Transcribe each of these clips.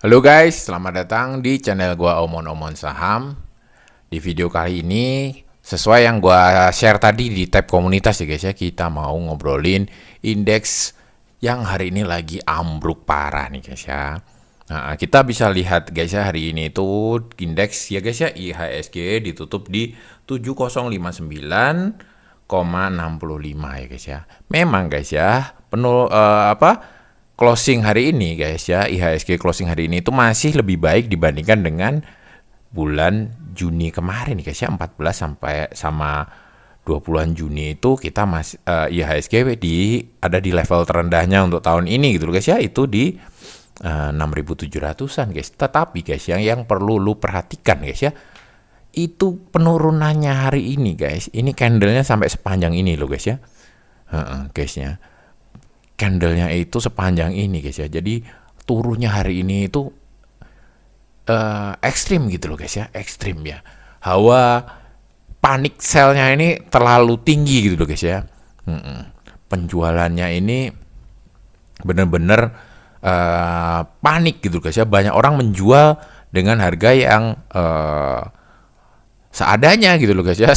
Halo guys, selamat datang di channel gua Omon Saham. Di video kali ini, sesuai yang gua share tadi di tab komunitas ya guys ya, kita mau ngobrolin indeks yang hari ini lagi ambruk parah nih guys ya. Nah, kita bisa lihat guys ya, hari ini itu indeks ya guys ya, IHSG ditutup di 7059,65 ya guys ya. Memang guys ya, closing hari ini guys ya, IHSG closing hari ini itu masih lebih baik dibandingkan dengan bulan Juni kemarin guys ya, 14 sampai sama 20-an Juni itu kita masih IHSG ada di level terendahnya untuk tahun ini gitu guys ya, itu di 6.700-an guys. Tetapi guys yang perlu lu perhatikan guys ya, itu penurunannya hari ini guys. Ini candlenya sampai sepanjang ini loh guys ya. Guysnya. Candlenya itu sepanjang ini guys ya. Jadi turunnya hari ini itu ekstrim gitu loh guys ya, ekstrim ya. Hawa panik sellnya ini terlalu tinggi gitu loh guys ya. Penjualannya ini bener-bener panik gitu guys ya. Banyak orang menjual dengan harga yang seadanya gitu loh guys ya,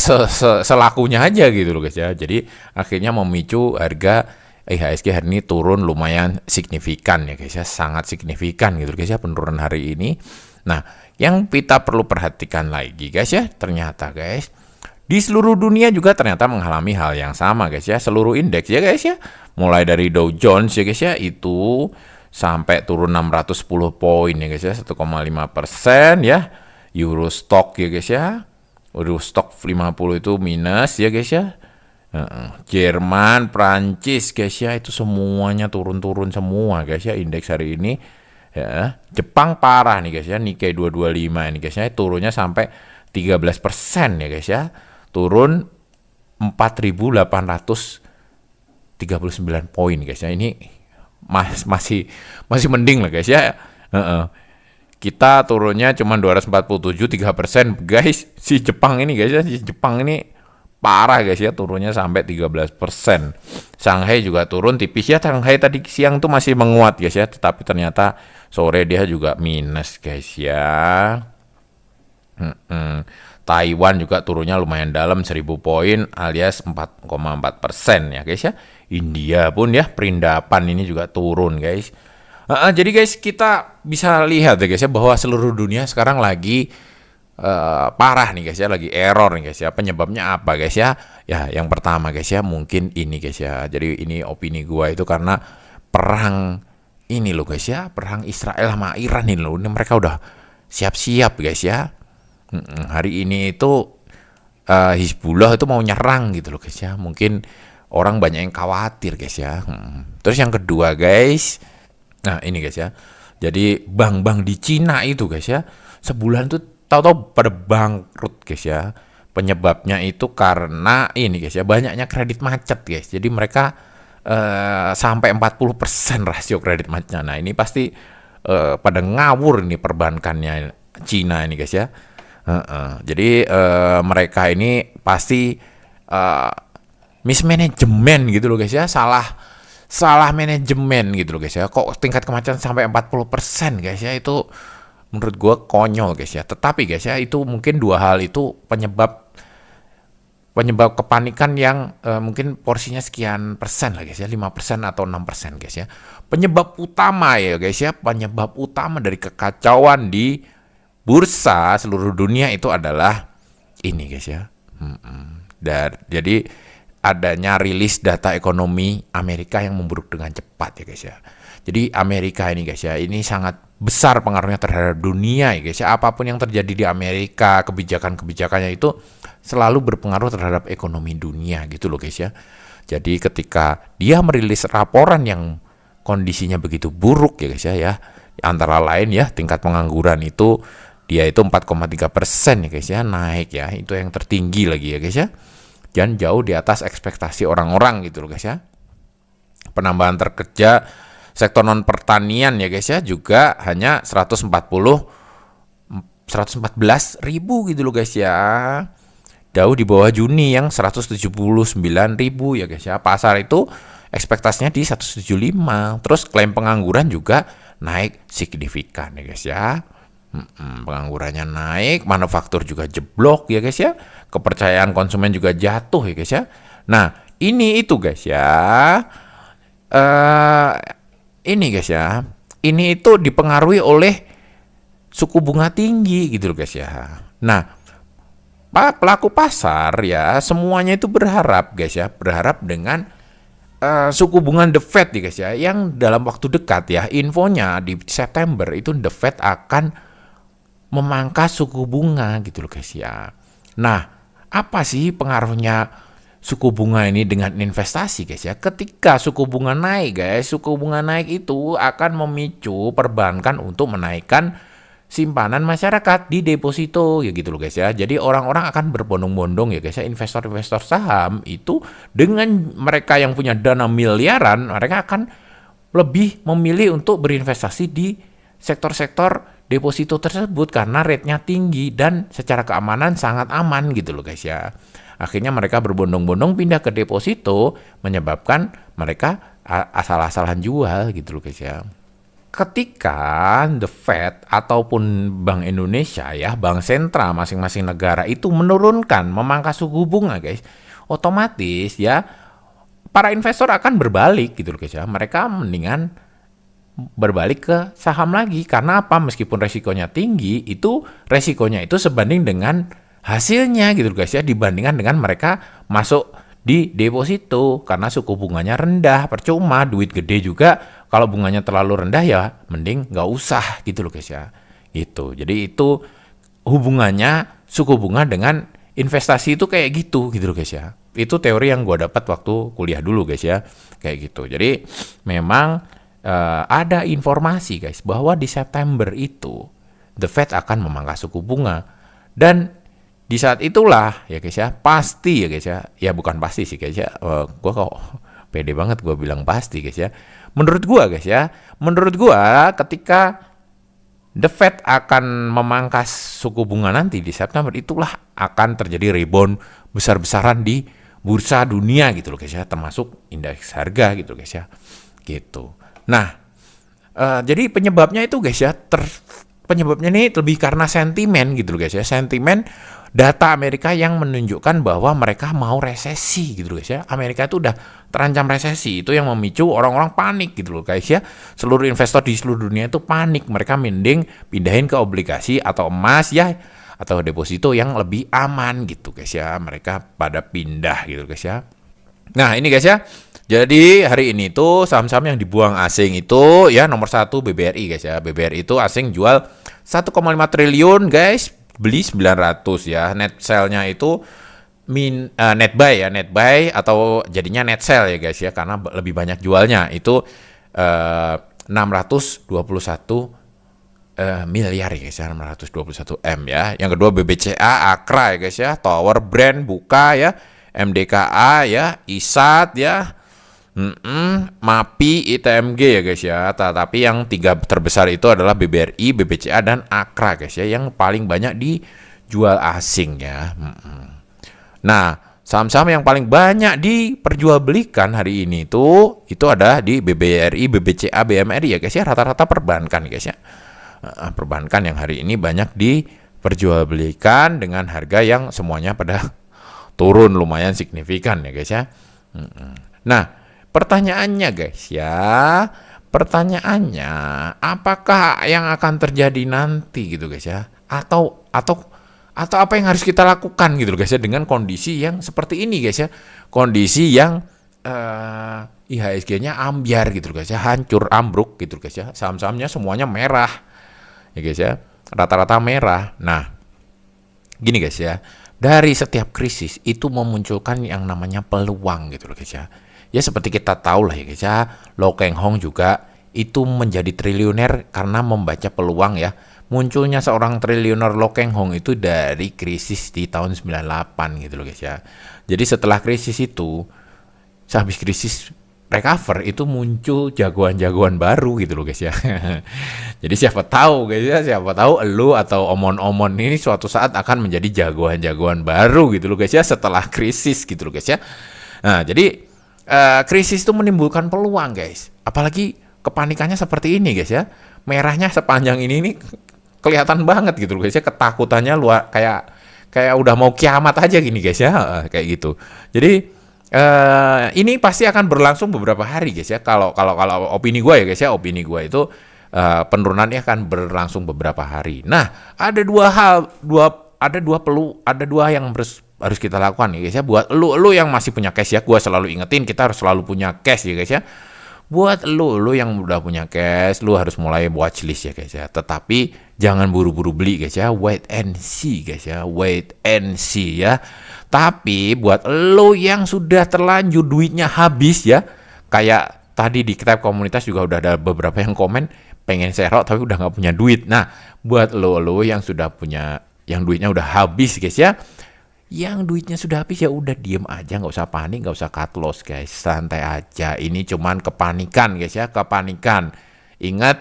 selakunya aja gitu loh guys ya. Jadi akhirnya memicu harga IHSG hari ini turun lumayan signifikan ya guys ya, sangat signifikan gitu guys ya penurunan hari ini. Nah, yang kita perlu perhatikan lagi guys ya, ternyata guys di seluruh dunia juga ternyata mengalami hal yang sama guys ya, seluruh indeks ya guys ya, mulai dari Dow Jones ya guys ya, itu sampai turun 610 poin ya guys ya, 1,5% ya. Eurostock ya guys ya, Eurostock 50 itu minus ya guys ya. Jerman, Prancis guys ya, itu semuanya turun-turun semua guys ya indeks hari ini ya. Jepang parah nih guys ya, Nikkei 225 ini guys ya, turunnya sampai 13% ya guys ya, turun 4.839 poin guys ya. Ini masih mending lah guys ya. Kita turunnya cuma 247, 3% guys. Si Jepang ini guys ya, si Jepang ini parah guys ya, turunnya sampai 13%. Shanghai juga turun tipis ya. Shanghai tadi siang tuh masih menguat guys ya, tetapi ternyata sore dia juga minus guys ya. Taiwan juga turunnya lumayan dalam, 1000 poin alias 4,4% ya guys ya. India pun ya, perindapan ini juga turun guys. Jadi guys, kita bisa lihat ya guys ya, bahwa seluruh dunia sekarang lagi parah nih guys ya, lagi error nih guys ya. Penyebabnya apa guys ya? Ya, yang pertama guys ya, mungkin ini guys ya. Jadi ini opini gua itu karena perang ini loh guys ya, perang Israel sama Iran ini loh. Ini mereka udah siap-siap guys ya. Hari ini itu Hizbullah itu mau nyerang gitu loh guys ya. Mungkin orang banyak yang khawatir guys ya. Terus yang kedua guys, nah ini guys ya. Jadi bank-bank di Cina itu guys ya, sebulan tuh tahu-tahu pada bangkrut guys ya. Penyebabnya itu karena ini guys ya, banyaknya kredit macet guys. Jadi mereka sampai 40% rasio kredit macetnya. Nah, ini pasti pada ngawur nih perbankannya Cina ini guys ya. Jadi mereka ini pasti mismanagement gitu loh guys ya, salah manajemen gitu loh guys ya. Kok tingkat kemacetan sampai 40% guys ya, itu menurut gue konyol guys ya. Tetapi guys ya, itu mungkin dua hal itu penyebab kepanikan yang mungkin porsinya sekian persen lah guys ya, 5% atau 6% guys ya. Penyebab utama ya guys ya, penyebab utama dari kekacauan di bursa seluruh dunia itu adalah ini guys ya. Jadi adanya rilis data ekonomi Amerika yang memburuk dengan cepat ya guys ya. Jadi Amerika ini guys ya, ini sangat besar pengaruhnya terhadap dunia ya guys ya. Apapun yang terjadi di Amerika, kebijakan-kebijakannya itu selalu berpengaruh terhadap ekonomi dunia gitu loh guys ya. Jadi ketika dia merilis laporan yang kondisinya begitu buruk ya guys ya, antara lain ya tingkat pengangguran itu dia itu 4,3% ya guys ya, naik ya, itu yang tertinggi lagi ya guys ya. Dan jauh di atas ekspektasi orang-orang gitu loh guys ya. Penambahan terkerja sektor non pertanian ya guys ya, juga hanya 114 ribu gitu loh guys ya. Jauh di bawah Juni yang 179 ribu ya guys ya. Pasar itu ekspektasinya di 175. Terus klaim pengangguran juga naik signifikan ya guys ya. Penganggurannya naik, manufaktur juga jeblok ya guys ya, kepercayaan konsumen juga jatuh ya guys ya. Nah ini itu guys ya, ini guys ya, ini itu dipengaruhi oleh suku bunga tinggi gitu loh guys ya. Nah pelaku pasar ya semuanya itu berharap guys ya, berharap dengan suku bunga The Fed ya guys ya, yang dalam waktu dekat ya, infonya di September itu The Fed akan memangkas suku bunga gitu loh guys ya. Nah, apa sih pengaruhnya suku bunga ini dengan investasi guys ya? Ketika suku bunga naik guys, suku bunga naik itu akan memicu perbankan untuk menaikkan simpanan masyarakat di deposito ya gitu loh guys ya. Jadi orang-orang akan berbondong-bondong ya guys ya, investor-investor saham itu dengan mereka yang punya dana miliaran, mereka akan lebih memilih untuk berinvestasi di sektor-sektor deposito tersebut karena rate-nya tinggi dan secara keamanan sangat aman gitu loh guys ya. Akhirnya mereka berbondong-bondong pindah ke deposito, menyebabkan mereka asal-asalan jual gitu loh guys ya. Ketika The Fed ataupun Bank Indonesia ya, bank sentral masing-masing negara itu menurunkan, memangkas suku bunga guys, otomatis ya para investor akan berbalik gitu loh guys ya. Mereka mendingan berbalik ke saham lagi. Karena apa? Meskipun resikonya tinggi, itu resikonya itu sebanding dengan hasilnya gitu guys ya, dibandingkan dengan mereka masuk di deposito karena suku bunganya rendah. Percuma, duit gede juga kalau bunganya terlalu rendah ya mending nggak usah gitu loh guys ya. Gitu. Jadi itu hubungannya suku bunga dengan investasi itu kayak gitu loh guys ya. Itu teori yang gue dapat waktu kuliah dulu guys ya, kayak gitu. Jadi memang ada informasi guys bahwa di September itu The Fed akan memangkas suku bunga, dan di saat itulah ya guys ya, pasti ya guys ya bukan pasti sih guys ya, gue kok pede banget gue bilang pasti guys ya. Menurut gue guys ya, menurut gue ketika The Fed akan memangkas suku bunga nanti di September, itulah akan terjadi rebound besar-besaran di bursa dunia gitu loh guys ya, termasuk indeks harga gitu guys ya, gitu. Nah, jadi penyebabnya itu guys ya, penyebabnya ini lebih karena sentimen gitu loh guys ya, sentimen data Amerika yang menunjukkan bahwa mereka mau resesi gitu loh guys ya. Amerika itu udah terancam resesi, itu yang memicu orang-orang panik gitu loh guys ya. Seluruh investor di seluruh dunia itu panik, mereka mending pindahin ke obligasi atau emas ya, atau deposito yang lebih aman gitu guys ya. Mereka pada pindah gitu guys ya. Nah ini guys ya, jadi hari ini tuh saham-saham yang dibuang asing itu ya, nomor 1 BBRI guys ya. BBRI itu asing jual 1,5 triliun guys, beli 900 ya. Net sell-nya itu net buy ya, net buy atau jadinya net sell ya guys ya, karena lebih banyak jualnya itu 621 miliar ya guys ya, 621 M ya. Yang kedua BBCA, Akra ya guys ya, Tower Brand, Buka ya, MDKA ya, ISAT ya, MAPI, ITMG ya guys ya. Tapi yang 3 terbesar itu adalah BBRI, BBCA, dan Akra guys ya, yang paling banyak dijual asing ya. Nah, saham-saham yang paling banyak diperjualbelikan hari ini itu ada di BBRI, BBCA, BMRI ya guys ya, rata-rata perbankan guys ya. Perbankan yang hari ini banyak diperjualbelikan dengan harga yang semuanya pada turun lumayan signifikan ya guys ya. Nah, pertanyaannya guys ya, pertanyaannya apakah yang akan terjadi nanti gitu guys ya, atau apa yang harus kita lakukan gitu guys ya dengan kondisi yang seperti ini guys ya, kondisi yang IHSG-nya ambyar gitu guys ya, hancur ambruk gitu guys ya, saham-sahamnya semuanya merah ya guys ya, rata-rata merah. Nah gini guys ya, dari setiap krisis itu memunculkan yang namanya peluang gitu loh guys ya. Ya seperti kita tahu lah ya guys ya, Lo Keng Hong juga itu menjadi triliuner karena membaca peluang ya. Munculnya seorang triliuner Lo Keng Hong itu dari krisis di tahun 98 gitu loh guys ya. Jadi setelah krisis itu, sehabis krisis recover itu muncul jagoan-jagoan baru gitu loh guys ya. Jadi siapa tahu guys ya, siapa tahu elu atau omon-omon ini suatu saat akan menjadi jagoan-jagoan baru gitu loh guys ya, setelah krisis gitu loh guys ya. Nah jadi krisis itu menimbulkan peluang guys, apalagi kepanikannya seperti ini guys ya. Merahnya sepanjang ini nih kelihatan banget gitu loh guys ya, ketakutannya luar kayak udah mau kiamat aja gini guys ya, kayak gitu. Jadi ini pasti akan berlangsung beberapa hari guys ya. Kalau opini gue ya guys ya, opini gue itu penurunannya akan berlangsung beberapa hari. Nah, ada dua yang harus kita lakukan ya guys ya. Buat lu yang masih punya cash ya, gue selalu ingetin kita harus selalu punya cash ya guys ya. Buat lu yang udah punya cash, lu harus mulai watchlist ya guys ya. Tetapi jangan buru-buru beli guys ya. Wait and see guys ya. Wait and see ya. Tapi buat lu yang sudah terlanjur duitnya habis ya. Kayak tadi di tab komunitas juga udah ada beberapa yang komen pengen serok tapi udah nggak punya duit. Nah, buat lu yang sudah punya, yang duitnya udah habis guys ya. Yang duitnya sudah habis ya udah diem aja, nggak usah panik, nggak usah cut loss guys, santai aja. Ini cuman kepanikan guys ya, kepanikan. Ingat,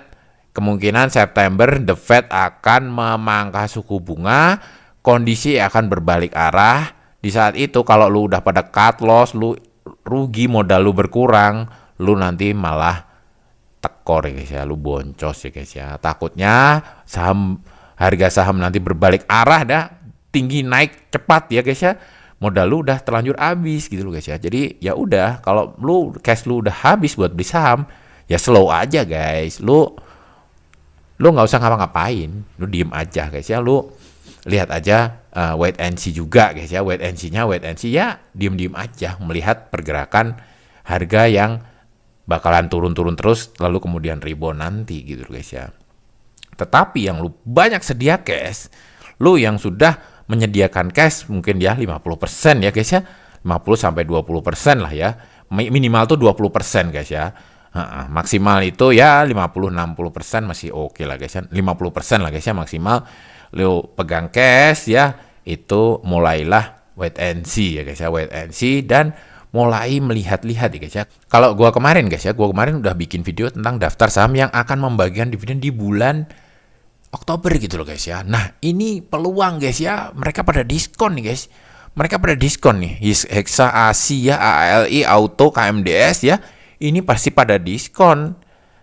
kemungkinan September the Fed akan memangkas suku bunga, kondisi akan berbalik arah. Di saat itu kalau lu udah pada cut loss, lu rugi, modal lu berkurang, lu nanti malah tekor ya guys ya, lu boncos ya guys ya. Takutnya harga saham nanti berbalik arah dah, tinggi naik cepat ya guys ya, modal lu udah terlanjur habis gitu loh guys ya. Jadi ya udah, kalau lu cash lu udah habis buat beli saham, ya slow aja guys. Lu nggak usah ngapa-ngapain, lu diem aja guys ya. Lu lihat aja, wait and see juga guys ya. Wait and see ya, diem aja melihat pergerakan harga yang bakalan turun terus lalu kemudian rebound nanti gitu loh guys ya. Tetapi yang lu banyak sedia cash, lu yang sudah menyediakan cash mungkin ya 50% ya guys ya, 50-20% lah ya, minimal tuh 20% guys ya. Maksimal itu ya 50-60% masih oke lah guys ya, 50% lah guys ya maksimal. Lu pegang cash ya, itu mulailah wait and see ya guys ya, wait and see dan mulai melihat-lihat ya guys ya. Kalau gua kemarin guys ya, udah bikin video tentang daftar saham yang akan membagikan dividen di bulan Oktober gitu loh guys ya. Nah, ini peluang guys ya, mereka pada diskon nih guys. Mereka pada diskon nih. Hexa, Asia, ALI, Auto, KMDS ya. Ini pasti pada diskon.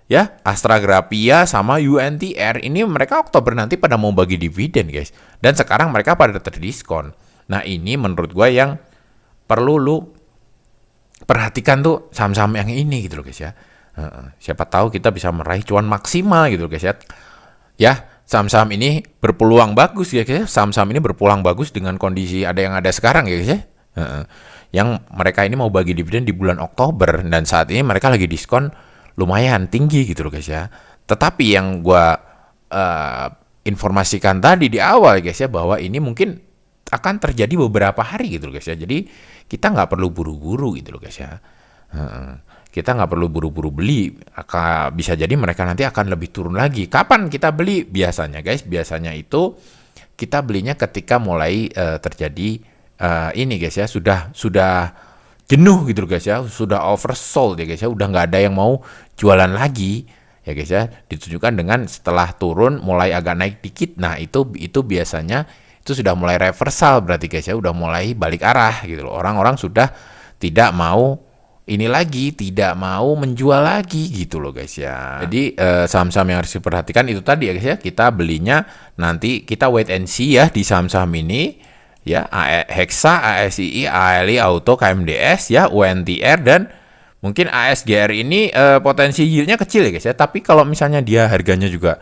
Ya, Astra Grafia sama UNTR ini mereka Oktober nanti pada mau bagi dividen guys. Dan sekarang mereka pada terdiskon. Nah, ini menurut gue yang perlu lu perhatikan tuh saham-saham yang ini gitu loh guys ya. Siapa tahu kita bisa meraih cuan maksimal gitu loh guys ya. Ya, saham-saham ini berpeluang bagus ya guys. Saham-saham ini berpeluang bagus dengan kondisi yang ada sekarang ya guys ya. Yang mereka ini mau bagi dividen di bulan Oktober dan saat ini mereka lagi diskon lumayan tinggi gitu loh guys ya. Tetapi yang gua informasikan tadi di awal guys ya, bahwa ini mungkin akan terjadi beberapa hari gitu loh guys ya. Jadi kita nggak perlu buru-buru gitu loh guys ya. Kita nggak perlu buru-buru beli. Bisa jadi mereka nanti akan lebih turun lagi. Kapan kita beli? Biasanya guys, biasanya itu kita belinya ketika mulai terjadi ini guys ya, sudah jenuh gitu loh guys ya, sudah oversold ya guys ya, udah nggak ada yang mau jualan lagi ya guys ya. Ditunjukkan dengan setelah turun mulai agak naik dikit. Nah, itu biasanya itu sudah mulai reversal, berarti guys ya, udah mulai balik arah gitu loh. Orang-orang sudah tidak mau ini lagi, tidak mau menjual lagi gitu loh guys ya. Jadi saham-saham yang harus diperhatikan itu tadi ya guys ya. Kita belinya nanti kita wait and see ya di saham-saham ini ya, Hexa, ASII, ALI, Auto, KMDS ya, UNTR dan mungkin ASGR ini potensi yieldnya kecil ya guys ya. Tapi kalau misalnya dia harganya juga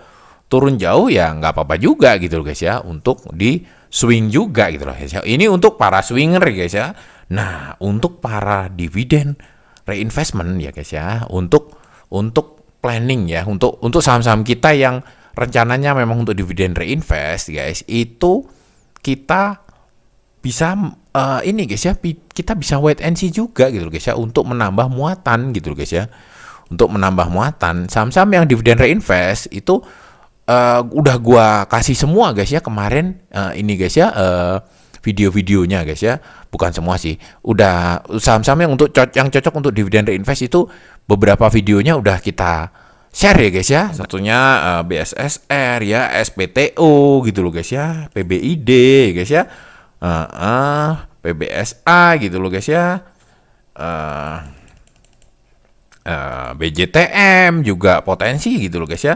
turun jauh ya nggak apa-apa juga gitu loh guys ya, untuk di swing juga gitu loh guys ya. Ini untuk para swinger guys ya. Nah, untuk para dividen reinvestment ya guys ya, untuk planning ya, untuk saham-saham kita yang rencananya memang untuk dividen reinvest guys, itu kita bisa ini guys ya, kita bisa wait and see juga gitu loh guys ya, untuk menambah muatan gitu loh guys ya. Untuk menambah muatan saham-saham yang dividen reinvest itu udah gua kasih semua guys ya kemarin, ini guys ya, video-videonya guys ya, bukan semua sih, udah saham-saham yang cocok untuk dividen reinvest itu beberapa videonya udah kita share ya guys ya. Satunya BSSR ya, SPTO gitu loh guys ya, PBID guys ya, PBSA gitu loh guys ya, BJTM juga potensi gitu loh guys ya.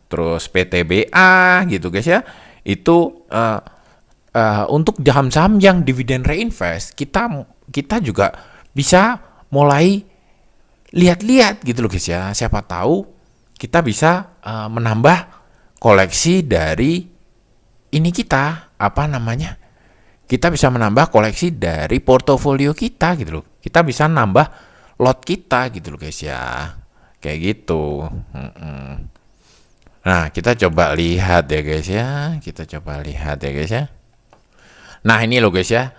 Terus PTBA gitu guys ya. Itu untuk saham-saham yang dividen reinvest, kita juga bisa mulai lihat-lihat gitu loh guys ya. Siapa tahu kita bisa menambah koleksi dari ini kita, apa namanya? Kita bisa menambah koleksi dari portofolio kita gitu loh. Kita bisa nambah lot kita gitu loh guys ya. Kayak gitu. Nah, kita coba lihat ya guys ya. Kita coba lihat ya guys ya. Nah, ini loh guys ya.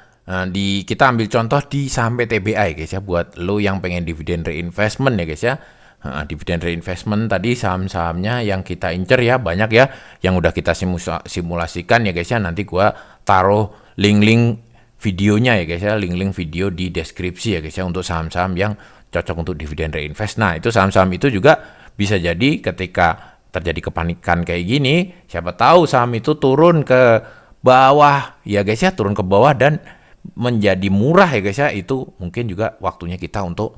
Kita ambil contoh di saham PTBA ya guys ya, buat lo yang pengen dividen reinvestment ya guys ya. Dividen reinvestment tadi saham-sahamnya yang kita incer ya, banyak ya yang udah kita simulasikan ya guys ya. Nanti gua taruh link-link videonya ya guys ya, link-link video di deskripsi ya guys ya, untuk saham-saham yang cocok untuk dividen reinvest. Nah, itu saham-saham itu juga bisa jadi ketika terjadi kepanikan kayak gini, siapa tahu saham itu turun ke bawah ya guys ya, turun ke bawah dan menjadi murah ya guys ya. Itu mungkin juga waktunya kita untuk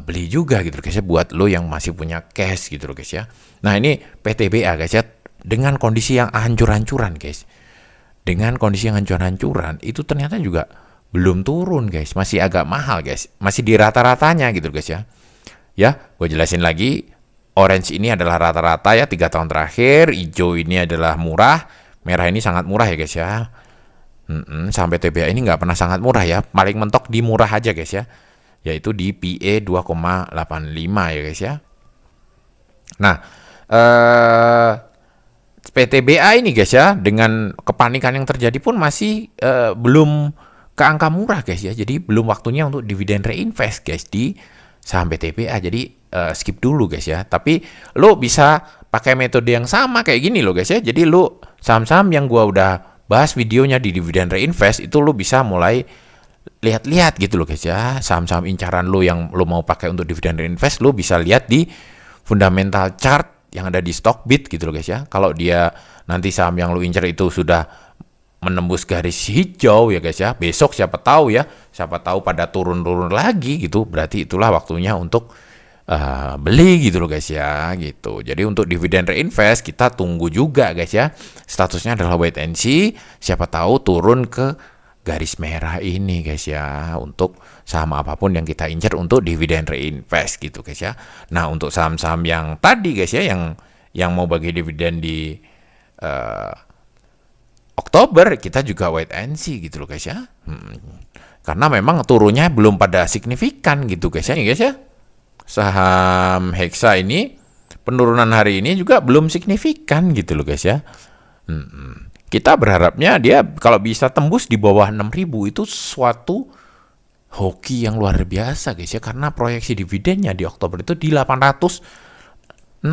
beli juga gitu guys ya, buat lo yang masih punya cash gitu loh guys ya. Nah, ini PTBA guys ya, dengan kondisi yang hancur-hancuran guys, dengan kondisi yang hancur-hancuran itu ternyata juga belum turun guys, masih agak mahal guys, masih di rata-ratanya gitu guys ya. Ya, gue jelasin lagi, orange ini adalah rata-rata ya 3 tahun terakhir, hijau ini adalah murah, merah ini sangat murah ya guys ya. Sampai TBA ini nggak pernah sangat murah ya, paling mentok di murah aja guys ya, yaitu di PE 2,85 ya guys ya. Nah, PTBA ini guys ya, dengan kepanikan yang terjadi pun masih belum ke angka murah guys ya. Jadi belum waktunya untuk dividen reinvest guys di saham PTBA. Jadi skip dulu guys ya. Tapi lo bisa pakai metode yang sama kayak gini lo guys ya. Jadi lo saham-saham yang gua udah bahas videonya di dividen reinvest itu lo bisa mulai lihat-lihat gitu loh guys ya. Saham-saham incaran lo yang lo mau pakai untuk dividen reinvest, lo bisa lihat di fundamental chart yang ada di Stockbit gitu loh guys ya. Kalau dia nanti saham yang lo incar itu sudah menembus garis hijau ya guys ya, besok siapa tahu pada turun-turun lagi gitu, berarti itulah waktunya untuk beli gitu loh guys ya gitu. Jadi untuk dividen reinvest kita tunggu juga guys ya, statusnya adalah wait and see, siapa tahu turun ke garis merah ini guys ya, untuk saham apapun yang kita incer untuk dividen reinvest gitu guys ya. Nah, untuk saham-saham yang tadi guys ya, yang mau bagi dividen di Oktober, kita juga wait and see gitu loh guys ya. Karena memang turunnya belum pada signifikan gitu guys ya. Saham Hexa ini penurunan hari ini juga belum signifikan gitu loh guys ya. Kita berharapnya dia kalau bisa tembus di bawah 6.000 itu suatu hoki yang luar biasa guys ya, karena proyeksi dividennya di Oktober itu di 860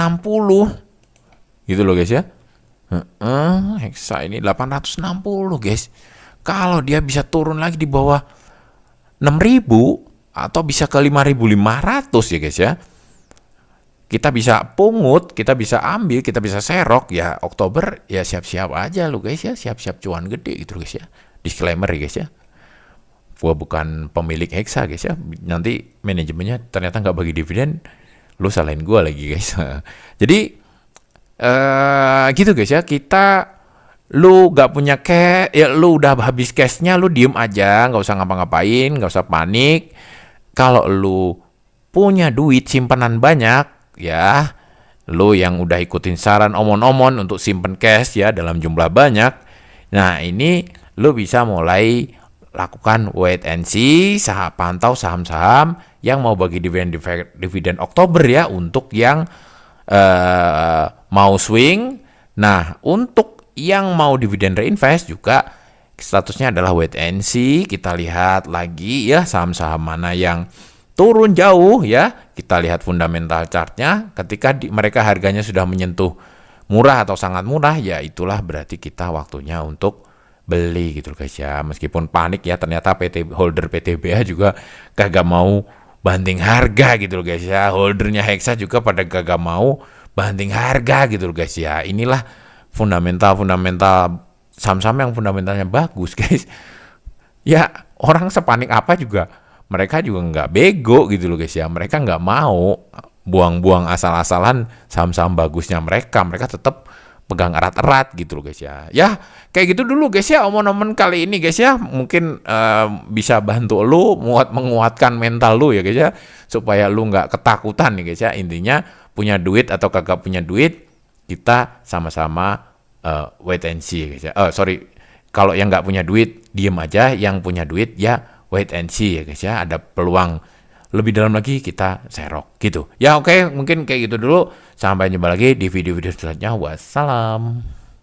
gitu loh guys ya. Hexa ini 860 guys. Kalau dia bisa turun lagi di bawah 6.000 atau bisa ke 5.500 ya guys ya, kita bisa pungut, kita bisa ambil, kita bisa serok ya. Oktober ya siap-siap aja lo guys ya, siap-siap cuan gede gitu guys ya. Disclaimer ya guys ya, gua bukan pemilik Hexa guys ya, nanti manajemennya ternyata nggak bagi dividen, lu salahin gua lagi guys. Jadi gitu guys ya, lu nggak punya cash ya, lu udah habis cashnya, lu diem aja, nggak usah ngapa-ngapain, nggak usah panik. Kalau lu punya duit simpanan banyak ya, lo yang udah ikutin saran omon-omon untuk simpen cash ya dalam jumlah banyak, nah ini lo bisa mulai lakukan wait and see, pantau saham-saham yang mau bagi dividen Oktober ya, untuk yang mau swing. Nah, untuk yang mau dividen reinvest juga statusnya adalah wait and see. Kita lihat lagi ya saham-saham mana yang turun jauh ya, kita lihat fundamental chartnya. Ketika mereka harganya sudah menyentuh murah atau sangat murah, ya itulah berarti kita waktunya untuk beli gitu guys ya. Meskipun panik ya, ternyata holder PTBA juga kagak mau banting harga gitu guys ya. Holdernya Hexa juga pada kagak mau banting harga gitu guys ya. Inilah fundamental saham-saham yang fundamentalnya bagus guys. Ya, orang sepanik apa juga mereka juga nggak bego gitu loh guys ya. Mereka nggak mau buang-buang asal-asalan saham-saham bagusnya mereka. Mereka tetap pegang erat-erat gitu loh guys ya. Ya kayak gitu dulu guys ya omongan kali ini guys ya. Mungkin bisa bantu lu menguatkan mental lu ya guys ya. Supaya lu nggak ketakutan nih guys ya. Intinya punya duit atau kagak punya duit, kita sama-sama wait and see guys ya. Sorry, kalau yang nggak punya duit diem aja, yang punya duit ya wait and see ya guys ya. Ada peluang lebih dalam lagi kita serok gitu. Ya oke, mungkin kayak gitu dulu. Sampai jumpa lagi di video-video selanjutnya. Wassalam.